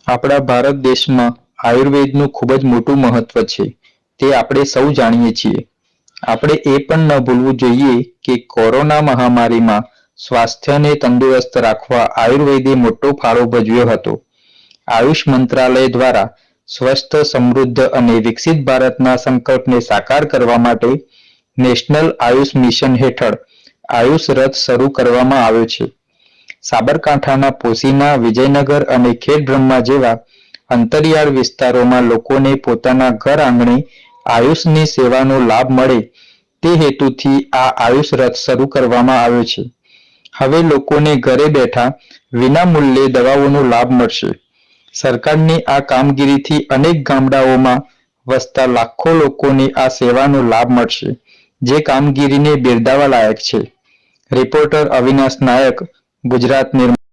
આપણા ભારત દેશમાં આયુર્વેદનું ખૂબ જ મોટું મહત્વ છે તે આપણે સૌ જાણીએ છીએ. આપણે એ પણ ન ભૂલવું જોઈએ કે કોરોના મહામારીમાં સ્વાસ્થ્યને તંદુરસ્ત રાખવા આયુર્વેદે મોટો ફાળો ભજવ્યો હતો. આયુષ મંત્રાલય દ્વારા સ્વસ્થ, સમૃદ્ધ અને વિકસિત ભારતના સંકલ્પને સાકાર કરવા માટે નેશનલ આયુષ મિશન હેઠળ આયુષ રથ શરૂ કરવામાં આવ્યો છે. સાબરકાંઠાના પોશીના, વિજયનગર અને ખેડબ્રહ્મા જેવા અંતરિયાળ વિસ્તારોમાં લોકોને પોતાના ઘર આંગણે આયુષની સેવાનો લાભ મળે તે હેતુથી આ આયુષ રથ શરૂ કરવામાં આવ્યો છે. હવે લોકોને ઘરે બેઠા વિનામૂલ્યે દવાઓનો લાભ મળશે. સરકારની આ કામગીરીથી અનેક ગામડાઓમાં વસતા લાખો લોકોને આ સેવાનો લાભ મળશે, જે કામગીરીને બિરદાવવા લાયક છે. રિપોર્ટર અવિનાશ નાયક, ગુજરાત નિર્માણ.